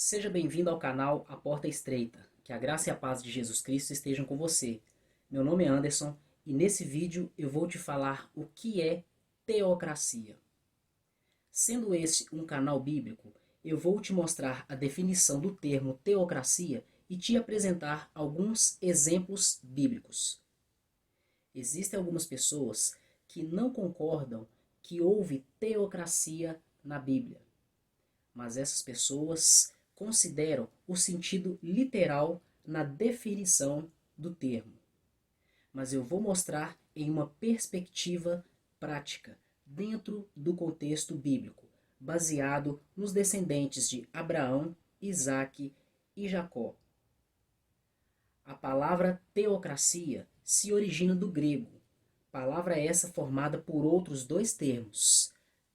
Seja bem-vindo ao canal A Porta Estreita. Que a graça e a paz de Jesus Cristo estejam com você. Meu nome é Anderson e nesse vídeo eu vou te falar o que é teocracia. Sendo esse um canal bíblico, eu vou te mostrar a definição do termo teocracia e te apresentar alguns exemplos bíblicos. Existem algumas pessoas que não concordam que houve teocracia na Bíblia, mas essas pessoas consideram o sentido literal na definição do termo. Mas eu vou mostrar em uma perspectiva prática, dentro do contexto bíblico, baseado nos descendentes de Abraão, Isaque e Jacó. A palavra teocracia se origina do grego, palavra essa formada por outros dois termos,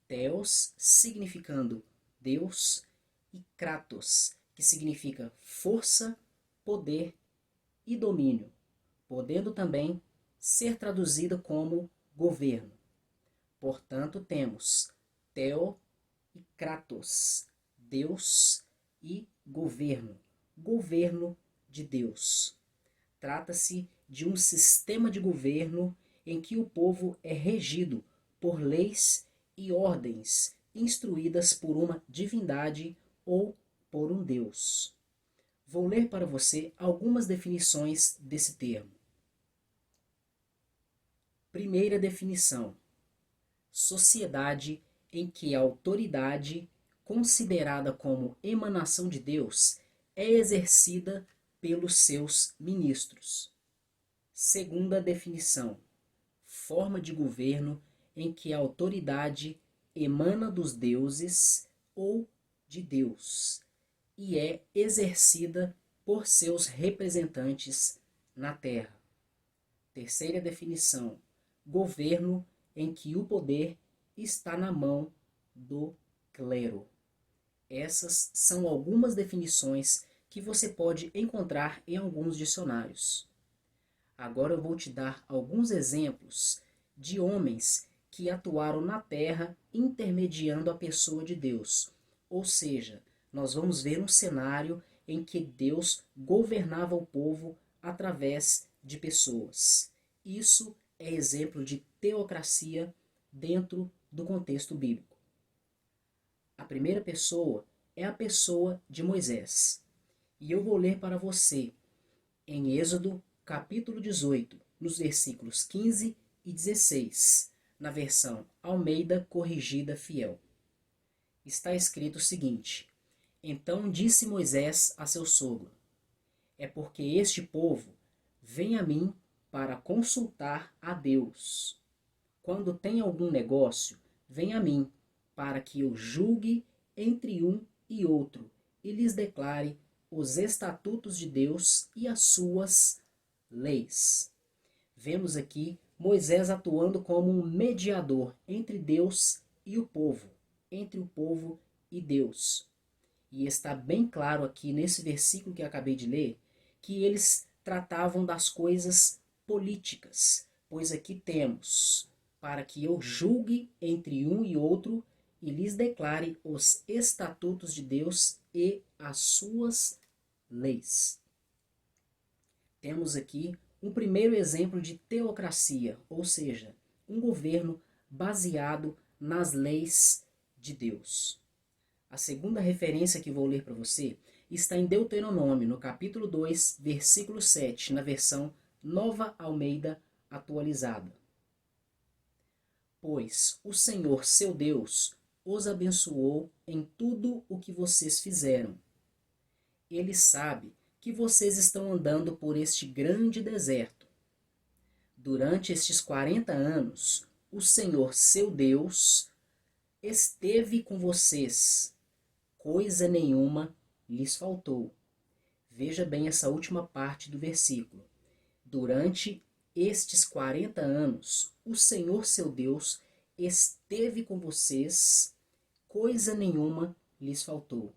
theos, significando Deus, e kratos, que significa força, poder e domínio, podendo também ser traduzida como governo. Portanto, temos theo e kratos, Deus e governo, governo de Deus. Trata-se de um sistema de governo em que o povo é regido por leis e ordens instruídas por uma divindade ou por um Deus. Vou ler para você algumas definições desse termo. Primeira definição: sociedade em que a autoridade, considerada como emanação de Deus, é exercida pelos seus ministros. Segunda definição: forma de governo em que a autoridade emana dos deuses ou de Deus e é exercida por seus representantes na terra. Terceira definição: governo em que o poder está na mão do clero. Essas são algumas definições que você pode encontrar em alguns dicionários. Agora eu vou te dar alguns exemplos de homens que atuaram na terra intermediando a pessoa de Deus. Ou seja, nós vamos ver um cenário em que Deus governava o povo através de pessoas. Isso é exemplo de teocracia dentro do contexto bíblico. A primeira pessoa é a pessoa de Moisés. E eu vou ler para você em Êxodo capítulo 18, nos versículos 15 e 16, na versão Almeida Corrigida Fiel. Está escrito o seguinte: Então disse Moisés a seu sogro: É porque este povo vem a mim para consultar a Deus. Quando tem algum negócio, vem a mim, para que eu julgue entre um e outro, e lhes declare os estatutos de Deus e as suas leis. Vemos aqui Moisés atuando como um mediador entre Deus e o povo, entre o povo e Deus. E está bem claro aqui nesse versículo que acabei de ler, que eles tratavam das coisas políticas, pois aqui temos: para que eu julgue entre um e outro e lhes declare os estatutos de Deus e as suas leis. Temos aqui um primeiro exemplo de teocracia, ou seja, um governo baseado nas leis de Deus. A segunda referência que vou ler para você está em Deuteronômio, no capítulo 2, versículo 7, na versão Nova Almeida Atualizada. Pois o Senhor, seu Deus, os abençoou em tudo o que vocês fizeram. Ele sabe que vocês estão andando por este grande deserto. Durante estes 40 anos, o Senhor, seu Deus, esteve com vocês. Coisa nenhuma lhes faltou. Veja bem essa última parte do versículo. Durante estes 40 anos, o Senhor, seu Deus, esteve com vocês. Coisa nenhuma lhes faltou.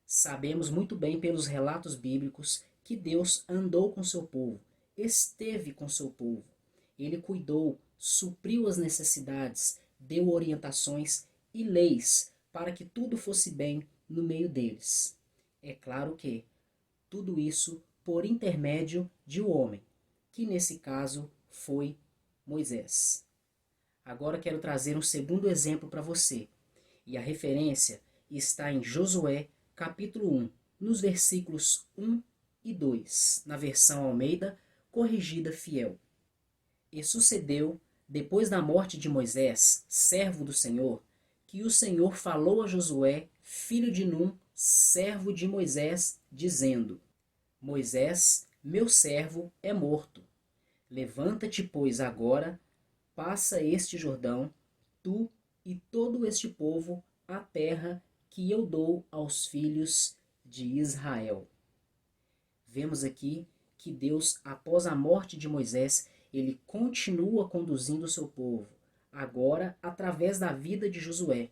Sabemos muito bem pelos relatos bíblicos que Deus andou com seu povo, esteve com seu povo. Ele cuidou, supriu as necessidades, deu orientações e leis para que tudo fosse bem no meio deles. É claro que tudo isso por intermédio de um homem, que nesse caso foi Moisés. Agora quero trazer um segundo exemplo para você, e a referência está em Josué, capítulo 1, nos versículos 1 e 2, na versão Almeida Corrigida Fiel. E sucedeu, depois da morte de Moisés, servo do Senhor, que o Senhor falou a Josué, filho de Num, servo de Moisés, dizendo: Moisés, meu servo, é morto. Levanta-te, pois, agora, passa este Jordão, tu e todo este povo, a terra que eu dou aos filhos de Israel. Vemos aqui que Deus, após a morte de Moisés, ele continua conduzindo o seu povo, agora através da vida de Josué.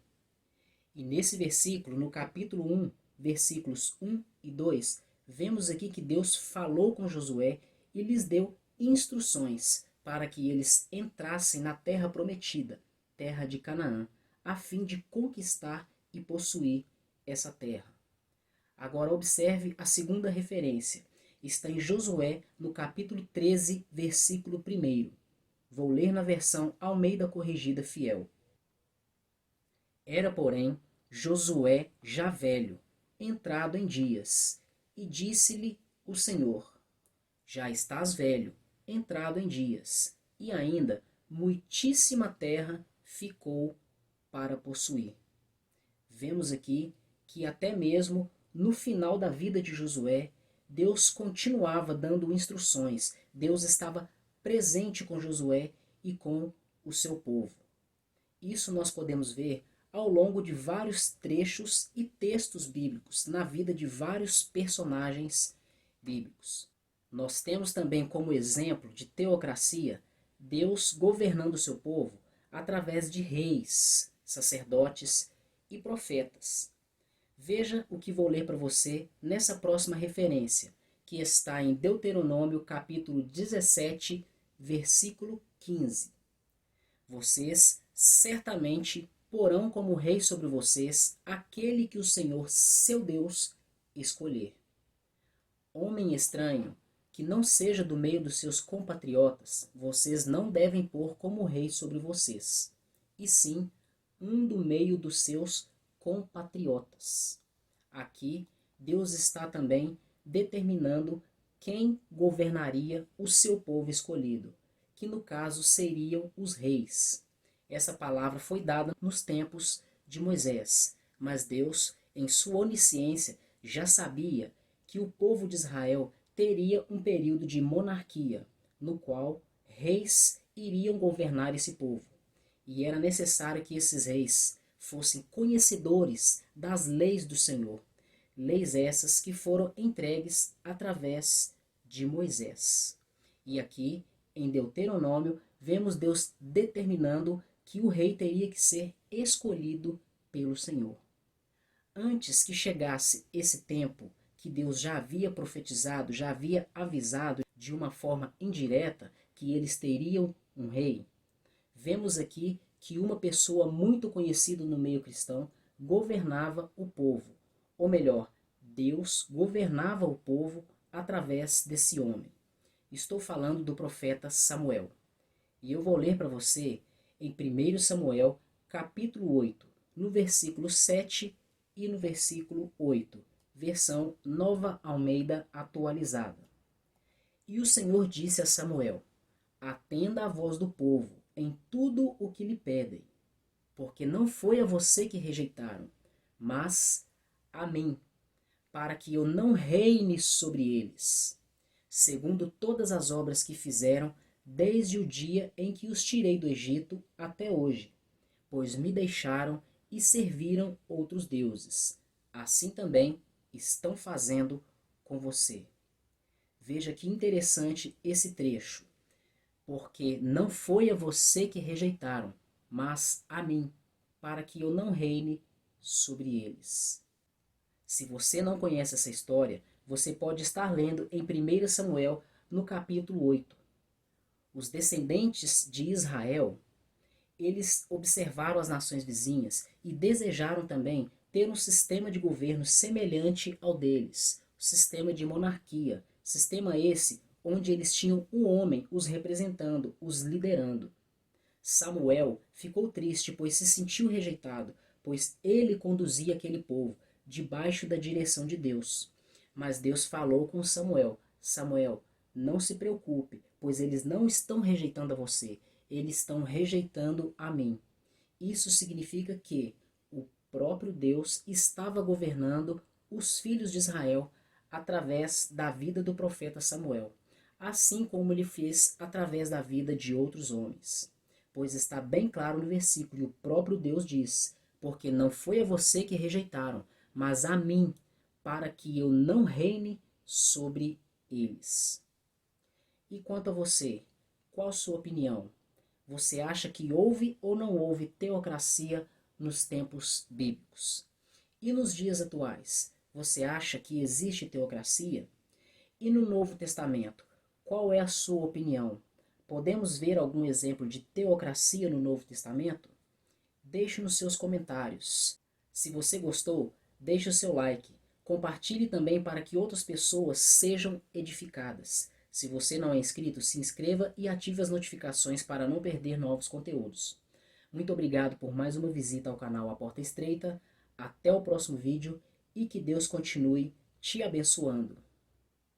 E nesse versículo, no capítulo 1, versículos 1 e 2, vemos aqui que Deus falou com Josué e lhes deu instruções para que eles entrassem na terra prometida, terra de Canaã, a fim de conquistar e possuir essa terra. Agora observe a segunda referência. Está em Josué, no capítulo 13, versículo 1. Vou ler na versão Almeida Corrigida Fiel. Era, porém, Josué já velho, entrado em dias, e disse-lhe o Senhor: Já estás velho, entrado em dias, e ainda muitíssima terra ficou para possuir. Vemos aqui que até mesmo no final da vida de Josué, Deus continuava dando instruções. Deus estava presente com Josué e com o seu povo. Isso nós podemos ver ao longo de vários trechos e textos bíblicos, na vida de vários personagens bíblicos. Nós temos também como exemplo de teocracia Deus governando o seu povo através de reis, sacerdotes e profetas. Veja o que vou ler para você nessa próxima referência, que está em Deuteronômio capítulo 17, versículo 15. Vocês certamente porão como rei sobre vocês aquele que o Senhor, seu Deus, escolher. Homem estranho, que não seja do meio dos seus compatriotas, vocês não devem pôr como rei sobre vocês, e sim um do meio dos seus compatriotas. Aqui, Deus está também determinando quem governaria o seu povo escolhido, que no caso seriam os reis. Essa palavra foi dada nos tempos de Moisés, mas Deus, em sua onisciência, já sabia que o povo de Israel teria um período de monarquia, no qual reis iriam governar esse povo. E era necessário que esses reis fossem conhecedores das leis do Senhor, leis essas que foram entregues através de Moisés. E aqui, em Deuteronômio, vemos Deus determinando que o rei teria que ser escolhido pelo Senhor. Antes que chegasse esse tempo que Deus já havia profetizado, já havia avisado de uma forma indireta que eles teriam um rei, vemos aqui que uma pessoa muito conhecida no meio cristão governava o povo. Ou melhor, Deus governava o povo através desse homem. Estou falando do profeta Samuel. E eu vou ler para você em 1 Samuel, capítulo 8, no versículo 7 e no versículo 8, versão Nova Almeida Atualizada. E o Senhor disse a Samuel: Atenda à voz do povo em tudo o que lhe pedem, porque não foi a você que rejeitaram, mas a mim, para que eu não reine sobre eles, segundo todas as obras que fizeram desde o dia em que os tirei do Egito até hoje, pois me deixaram e serviram outros deuses. Assim também estão fazendo com você. Veja que interessante esse trecho, porque não foi a você que rejeitaram, mas a mim, para que eu não reine sobre eles. Se você não conhece essa história, você pode estar lendo em 1 Samuel, no capítulo 8. Os descendentes de Israel, eles observaram as nações vizinhas e desejaram também ter um sistema de governo semelhante ao deles, o sistema de monarquia, sistema esse onde eles tinham um homem os representando, os liderando. Samuel ficou triste, pois se sentiu rejeitado, pois ele conduzia aquele povo debaixo da direção de Deus. Mas Deus falou com Samuel: Samuel, não se preocupe, pois eles não estão rejeitando a você, eles estão rejeitando a mim. Isso significa que o próprio Deus estava governando os filhos de Israel através da vida do profeta Samuel, assim como ele fez através da vida de outros homens. Pois está bem claro no versículo, e o próprio Deus diz: porque não foi a você que rejeitaram, mas a mim, para que eu não reine sobre eles. E quanto a você, qual a sua opinião? Você acha que houve ou não houve teocracia nos tempos bíblicos? E nos dias atuais, você acha que existe teocracia? E no Novo Testamento, qual é a sua opinião? Podemos ver algum exemplo de teocracia no Novo Testamento? Deixe nos seus comentários. Se você gostou, deixe o seu like. Compartilhe também para que outras pessoas sejam edificadas. Se você não é inscrito, se inscreva e ative as notificações para não perder novos conteúdos. Muito obrigado por mais uma visita ao canal A Porta Estreita. Até o próximo vídeo e que Deus continue te abençoando.